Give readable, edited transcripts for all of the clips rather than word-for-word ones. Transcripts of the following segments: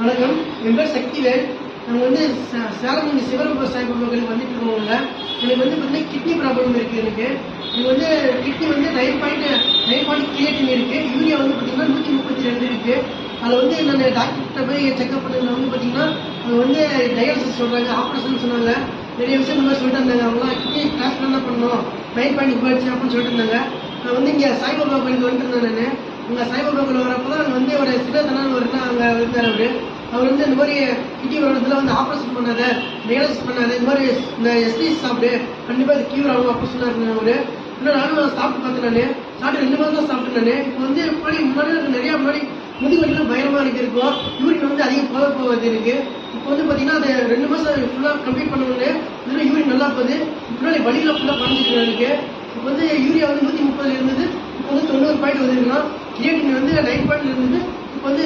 வணக்கம், என் பேர் சக்திவேல். நாங்கள் வந்து சேலம் சிவரம்ப சாய்பாபா கோயிலுக்கு வந்துட்டு இருக்கோங்க. எனக்கு வந்து பார்த்தீங்கன்னா கிட்னி ப்ராப்ளம் இருக்குது. எனக்கு வந்து கிட்னி வந்து 9.9 கிரியேட்டின் இருக்குது. யூரியா வந்து பார்த்தீங்கன்னா 132 இருக்குது. அதில் வந்து நான் டாக்டர்கிட்ட போய் செக்அப் பண்ணதில் வந்து பார்த்தீங்கன்னா அது வந்து டயாலிசிஸ் சொல்கிறாங்க, ஆப்ரேஷன் சொன்னாங்க. நிறைய விஷயம் இந்த மாதிரி சொல்லிட்டு இருந்தாங்க. அவங்களாம் கிட்னி டிரான்ஸ்பிளான்ட் தான் பண்ணணும், 9 போயிடுச்சு அப்படின்னு சொல்லிட்டு இருந்தாங்க. நான் வந்து இங்கே சாய்பாபா கோயிலுக்கு வந்துட்டு இருந்தேன். இங்கே சாய்பாபா கோயில் வரப்போ தான் வந்து ஒரு சின்னத்தனான்னு ஒரு அங்கே இருந்தார். அவர் வந்து இந்த மாதிரி கிட்னி ப்ராப்ளத்தில் வந்து ஆப்ரேஷன் பண்ணாத, டயாலிசிஸ் பண்ணாத, இந்த மாதிரி இந்த எஸ்டிஸ் சாப்பிடு, கண்டிப்பாக அது கியூர் ஆகும் அப்படின்னு சொன்னார் அவரு. இன்னும் நானும் சாப்பிட்டு பார்த்தேன். சாப்பிட்டு 2 மாதம் தான் சாப்பிட்டேன். இப்போ வந்து முன்னாடி நிறையா முதுகுவலிலாம் பயங்கரமாக எனக்கு இருக்கும். யூரின் வந்து அதிகம் போகாது எனக்கு. இப்போ வந்து பார்த்தீங்கன்னா அது 2 மாதம் ஃபுல்லாக கம்ப்ளீட் பண்ணவுடனே இதில் யூரின் நல்லா போகுது. முன்னாடி வலியில் ஃபுல்லாக குறைஞ்சிருக்கு எனக்கு. இப்போ வந்து யூரியா வந்து 130 இருந்தது, இப்போ வந்து 90 பாயிண்ட் வந்துருக்கலாம். கிரியேட்டின் வந்து 9 பாயிண்ட் இருந்தது, இப்போ வந்து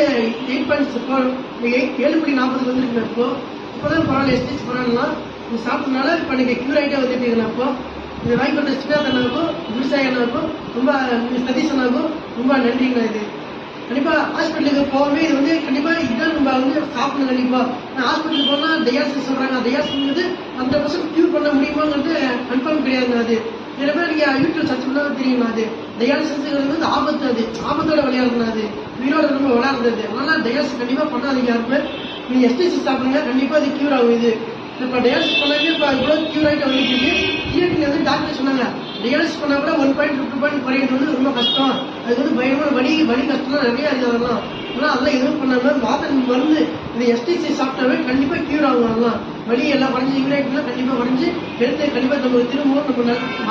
7.40 வந்துருக்கு. இப்போ தான் பரவாயில்ல, எஸ்டிஸ் பரவாயில்லாம் இது சாப்பிட்டதுனால இப்போ எனக்கு கியூர் ஆகிட்டே வந்துட்டு இருக்கேன். அப்போ இதை வாங்கி கொடுத்த சின்னாதனாக்கும் விவசாயனாக்கும் ரொம்ப சதீசனாக்கும் ரொம்ப நன்றிங்கண்ணா. இது கண்டிப்பாக ஹாஸ்பிட்டலுக்கு போகவே இது வந்து கண்டிப்பாக இதுதான் நம்ம வந்து சாப்பிடணும். கண்டிப்பாக நான் ஹாஸ்பிட்டலுக்கு போனால் டயாலிசிஸ் சொல்கிறாங்க. டயாலிசிஸ் 100% கியூர் பண்ண முடியுமாங்கிறது கன்ஃபார்ம் கிடையாதுங்க. அது நிறைய பேர் நீங்கள் யூடியூப் சர்ச் பண்ணால் தெரியுமா? அது டயாலிசிஸ் வந்து ஆபத்து, அது ஆபத்தோட விளையாடுறது, அது உயிரோட ரொம்ப விளையாடுறது. அதனால டயாலிசிஸ் கண்டிப்பாக பண்ணாதீங்க. யாருமே நீங்கள் எஸ்டிசி சாப்பிடுங்க, கண்டிப்பாக அது கியூர் ஆகும். இது இப்போ டயாலிசிஸ் பண்ணாலே இப்போ இவ்வளோ கியூர் ஆகிட்டு வந்துட்டு இருக்கு. கிரியேட்டின் வந்து டாக்டர் சொன்னாங்க டயாலிசிஸ் பண்ணால் கூட 1.2 பாயிண்ட் குறையிறது வந்து ரொம்ப கஷ்டம். அது வந்து பயங்கரமான வலி கஷ்டம்லாம் நிறையா இருக்குது. அதெல்லாம் எதுவும் பண்ணாமல் மருந்து இது எஸ்டிசி சாப்பிட்டாவே கண்டிப்பாக கியூர் ஆகும். அதெல்லாம் வலி எல்லாம் குறைஞ்சி யூரியாட்டிலாம் கண்டிப்பாக குறைஞ்சி எடுத்து கண்டிப்பாக நம்ம திரும்பவும் நம்ம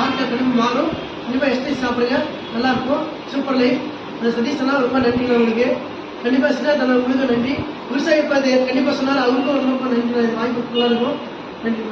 வாழ்க்கை கண்டிப்பாக மாறும். கண்டிப்பாக எஸ்டிசி சாப்பிடுங்க, நல்லாயிருக்கும். Super life. அந்த சதீஷெல்லாம் ரொம்ப நன்றி உங்களுக்கு. கண்டிப்பாக சின்னாதனா உங்களுக்கு நன்றி. விவசாயி கண்டிப்பாக சொன்னார், அவருக்கும் ரொம்ப நன்றி. வாய்ப்பு ஃபுல்லாக இருக்கும். நன்றி.